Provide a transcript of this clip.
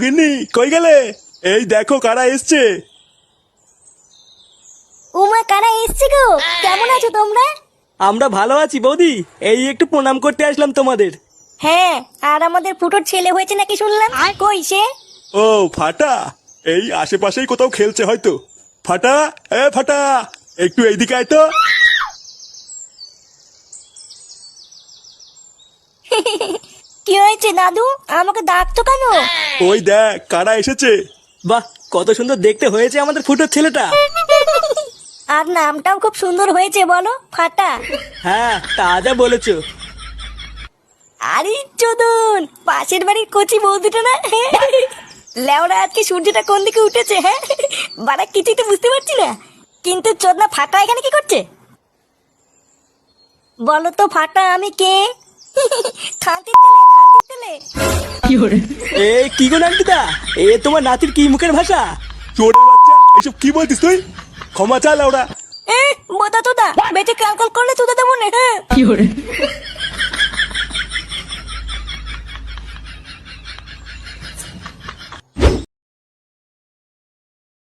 গিন্নি কই গেলে? এই দেখো কারা এসছে। উমা, কারা এসছে গো? কেমন আছো তোমরা? আমরা ভালো আছি বৌদি, এই একটু প্রণাম করতে আসলাম তোমাদের। হ্যাঁ, আর আমাদের ফুটোর ছেলে হয়েছে নাকি শুনলাম। কই সে? ও ফাটা, এই আশেপাশেই কোথাও খেলছে হয়তো। ফাটা, এ ফাটা, একটু এইদিকে আয় তো। কি হয়েছে দাদু? আমাকে ডাকতো কেন? ওই দেখ কারা এসেছে। বাহ, কত সুন্দর দেখতে হয়েছে আমাদের ফুটোর ছেলেটা। আর নামটাও খুব সুন্দর হয়েছে, বলো ফাটা। হ্যাঁ, তা যা বলেছো। আরে চোদন, পাশের বাড়ির কচি বৌদিটা না? লেওরা, আজকে সূর্যটা কোন দিকে উঠেছে? হ্যাঁ, বাড়া কিছুই তো বুঝতে পারছি না। কিন্তু চোদনা ফাটা এখানে কি করছে? বলো তো ফাটা, আমি কে? থানতির তেলে, থানতির তেলে। এ কি গো নান্টুদা, এ তোমার নাতির কি মুখের ভাষা? চোরের বাচ্চা, এসব কি বলতিস তুই? ক্ষমা চা লাউড়া। বোতা তোদা, বেঁচে কালকল করলে তোদা দেবো না। হ্যাঁ,